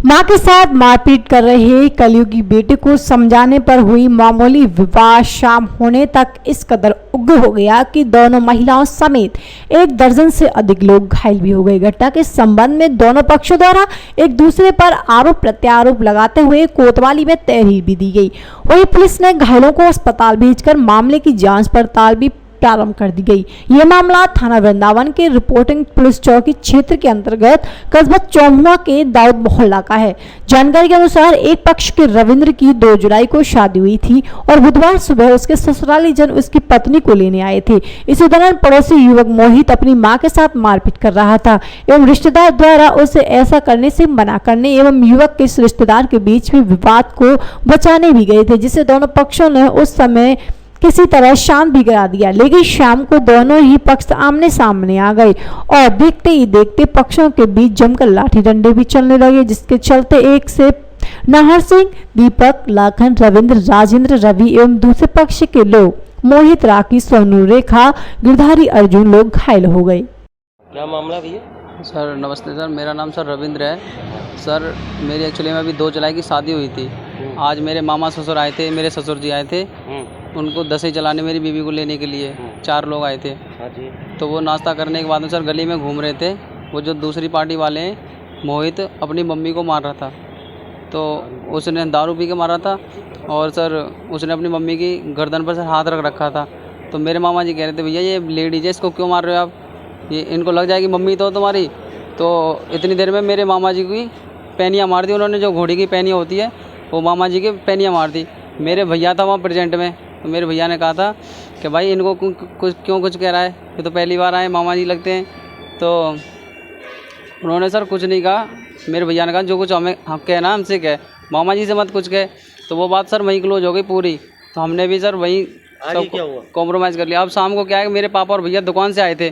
मां के साथ मारपीट कर रहे कलयुगी बेटे को समझाने पर हुई मामूली विवाद शाम होने तक इस कदर उग्र हो गया कि दोनों महिलाओं समेत 1 दर्जन से अधिक लोग घायल भी हो गए। घटना के संबंध में दोनों पक्षों द्वारा एक दूसरे पर आरोप प्रत्यारोप लगाते हुए कोतवाली में तहरीर भी दी गई। वहीं पुलिस ने घायलों को अस्पताल भेजकर मामले की जाँच पड़ताल भी प्रारंभ कर दी गई। यह मामला थाना वृंदावन के रिपोर्टिंग पुलिस चौकी क्षेत्र के अंतर्गत कस्बा चौमुआ के दाऊद मोहल्ला का है। जानकारी के अनुसार एक पक्ष के रविंद्र की 2 जुलाई को शादी हुई थी और बुधवार सुबह उसके ससुराली जन उसकी पत्नी को लेने आए थे। इसी दौरान पड़ोसी युवक मोहित अपनी मां के साथ मारपीट कर रहा था एवं रिश्तेदार द्वारा उसे ऐसा करने से मना करने एवं युवक के इस रिश्तेदार के बीच में विवाद को बचाने भी गए थे, जिसे दोनों पक्षों ने उस समय किसी तरह शांत भी करा दिया। लेकिन शाम को दोनों ही पक्ष आमने सामने आ गए और देखते ही देखते पक्षों के बीच जमकर लाठी डंडे भी चलने लगे, जिसके चलते एक से नाहर सिंह, दीपक, लाखन, रविंद्र, राजेंद्र, रवि एवं दूसरे पक्ष के लोग मोहित, राखी, सोनू, रेखा, गिरधारी, अर्जुन लोग घायल हो गए। क्या मामला भैया? सर नमस्ते सर, मेरा नाम सर रविंद्र है। सर मेरी एक्चुअली में अभी 2 जुलाई की शादी हुई थी। आज मेरे मामा ससुर आए थे, मेरे ससुर जी आए थे। उनको दसई चलाने मेरी बीवी को लेने के लिए 4 लोग आए थे। हाँ जी। तो वो नाश्ता करने के बाद में सर गली में घूम रहे थे। वो जो दूसरी पार्टी वाले हैं मोहित अपनी मम्मी को मार रहा था, तो उसने दारू पी के मारा था और सर उसने अपनी मम्मी की गर्दन पर सर हाथ रख रखा था। तो मेरे मामा जी कह रहे थे भैया ये लेडीज है, इसको क्यों मार रहे हो आप, ये इनको लग जाएगी मम्मी तो तुम्हारी। तो इतनी देर में मेरे मामा जी की पैनियाँ मार दी उन्होंने, जो घोड़ी की पैनियाँ होती है वो मामा जी की पैनियाँ मार दी। मेरे भैया था वहाँ प्रेजेंट में, तो मेरे भैया ने कहा था कि भाई इनको क्यों कुछ कह रहा है, ये तो पहली बार आए मामा जी लगते हैं। तो उन्होंने सर कुछ नहीं कहा। मेरे भैया ने कहा जो कुछ हमें कहना हमसे कहे, मामा जी से मत कुछ कहे। तो वो बात सर वहीं क्लोज हो गई पूरी। तो हमने भी सर वहीं सब कॉम्प्रोमाइज़ कर लिया। अब शाम को क्या है, मेरे पापा और भैया दुकान से आए थे,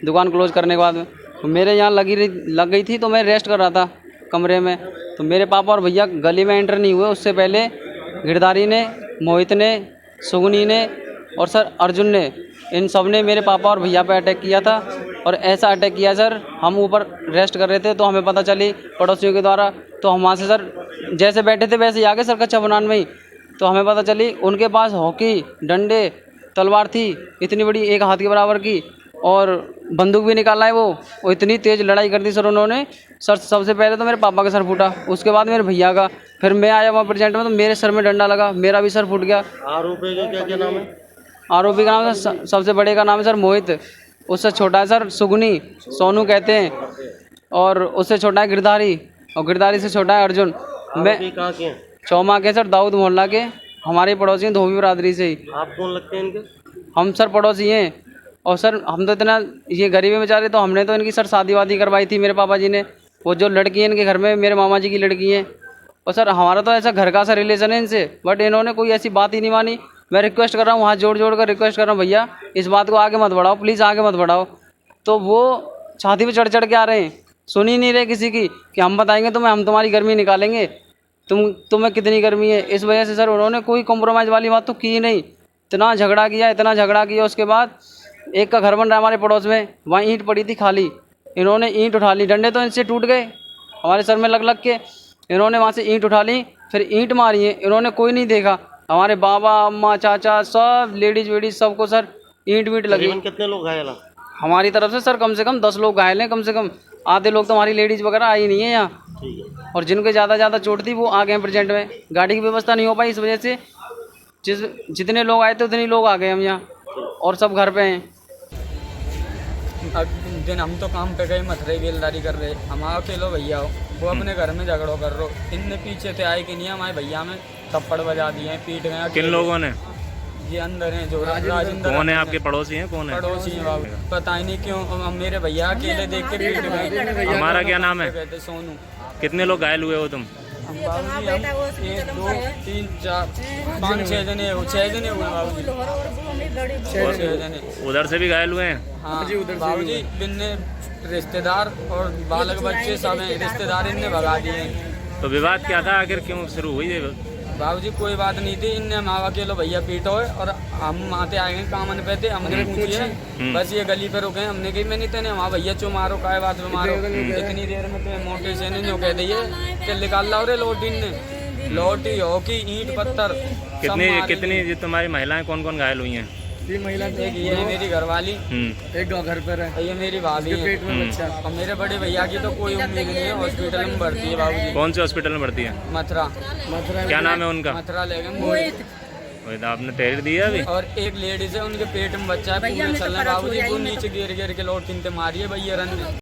दुकान क्लोज करने के बाद में मेरे यहाँ लग गई थी, तो मैं रेस्ट कर रहा था कमरे में। तो मेरे पापा और भैया गली में एंटर नहीं हुए, उससे पहले गिरधारी ने, मोहित ने, सुगनी ने और सर अर्जुन ने, इन सब ने मेरे पापा और भैया पे अटैक किया था। और ऐसा अटैक किया सर, हम ऊपर रेस्ट कर रहे थे तो हमें पता चली पड़ोसियों के द्वारा। तो हम वहाँ से सर जैसे बैठे थे वैसे ही आगे सर कच्चा बनान में ही, तो हमें पता चली उनके पास हॉकी, डंडे, तलवार थी इतनी बड़ी, 1 हाथ के बराबर की, और बंदूक भी निकाला है वो इतनी तेज़ लड़ाई कर दी सर उन्होंने। सर सबसे पहले तो मेरे पापा का सर फूटा, उसके बाद मेरे भैया का, फिर मैं आया वहाँ प्रेजेंट में तो मेरे सर में डंडा लगा, मेरा भी सर फूट गया। आरोपी का क्या क्या नाम है? आरोपी का नाम है सबसे बड़े का नाम है सर मोहित, उससे छोटा है सर सुगनी, सोनू कहते हैं, और उससे छोटा है गिरधारी, और गिरधारी से छोटा है अर्जुन। मैं कहाँ के हैं? चौमा के सर, दाऊद मोहल्ला के, हमारे पड़ोसी हैं, धोबी बरादरी से ही। आप कौन लगते हैं इनके? हम सर पड़ोसी हैं। और सर हम तो इतना ये गरीबी में बेचारे, तो हमने तो इनकी सर शादी वादी करवाई थी मेरे पापा जी ने। वो जो लड़की है इनके घर में मेरे मामा जी की लड़की है, और सर हमारा तो ऐसा घर का सा रिलेशन है इनसे, बट इन्होंने कोई ऐसी बात ही नहीं मानी। मैं रिक्वेस्ट कर रहा हूँ, हाथ जोड़ जोड़ कर रिक्वेस्ट कर रहा हूँ, भैया इस बात को आगे मत बढ़ाओ, प्लीज़ आगे मत बढ़ाओ। तो वो छाती पे चढ़ के आ रहे हैं, सुन ही नहीं रहे किसी की, कि हम बताएंगे तुम्हें, हम तुम्हारी गर्मी निकालेंगे, तुम्हें कितनी गर्मी है। इस वजह से सर उन्होंने कोई कॉम्प्रोमाइज़ वाली बात तो की नहीं। इतना झगड़ा किया। उसके बाद एक का घर बन रहा है हमारे पड़ोस में, वहाँ ईंट पड़ी थी खाली, इन्होंने ईंट उठा ली, डंडे तो इनसे टूट गए हमारे सर में लग के, इन्होंने वहाँ से ईंट उठा ली, फिर ईंट मारी है इन्होंने, कोई नहीं देखा, हमारे बाबा अम्मा चाचा सब लेडीज वेडीज सबको सर ईंट वीट लगी। कितने लोग घायल हैं? हमारी तरफ से सर कम से कम 10 लोग घायल हैं, कम से कम आधे लोग तो हमारी लेडीज़ वगैरह आई नहीं है यहाँ, और जिनके ज़्यादा चोट थी वो आ गए हैं प्रेजेंट में। गाड़ी की व्यवस्था नहीं हो पाई, इस वजह से जितने लोग आए थे उतने लोग आ गए हम यहाँ, और सब घर पे हैं। अब दिन हम तो काम पे गए, मथुरई बेलदारी कर रहे, हम अकेलो भैया हो, वो अपने घर में झगड़ो कर रहे, इनने पीछे थे आए कि नहीं, हमारे भैया में थप्पड़ बजा दिए, पीट गए। किन लोगों ने? ये अंदर हैं जो राजेंद्र। कौन है आपके पड़ोसी हैं? कौन है? पड़ोसी हैं बाबू, पता ही नहीं क्यों मेरे भैया अकेले देख के पीट गए। हमारा क्या नाम है? कहते सोनू। कितने लोग घायल हुए हो तुम? हम 1 2 3 4 5 6 जने हुए बाबू जी, 6 जने। उधर से भी घायल हुए हैं? हाँ बाबू जी, बिन्ने रिश्तेदार और बालक बच्चे सब हैं, रिश्तेदार इनने भगा दिए। तो विवाद क्या था, आखिर क्यों शुरू हुई? बाबूजी कोई बात नहीं थी, इनने हम अकेलो भैया पीटो है और हम आते आए हैं कामन पे थे, हमने पूछिए बस ये गली पे रुके, हमने कही मैं नहीं तेने वहाँ भैया चो मारो काय बात में मारो, इतनी देर में तुम्हें मोटे से नहीं कह दिए कि निकाल लाओ रे लोटिन ने, लोटी हॉकी ईंट पत्थर कितनी जो तुम्हारी महिलाएं कौन कौन घायल हुई हैं? एक ये है मेरी घरवाली, एक घर पर है, ये मेरी भाभी है, पेट में बच्चा। और मेरे बड़े भैया की तो कोई उम्मीद नहीं है, हॉस्पिटल में भर्ती है बाबूजी। कौन से हॉस्पिटल में भर्ती है? मथुरा क्या नाम है उनका? मथुरा ले गए मोहित। वही आपने तहरीर दिया अभी? और एक लेडीज है, उनके पेट में बच्चा है, पूरे चल रहे बाबूजी, वो नीचे गिर गिर के लोट किनते मारी है भैया रन ने।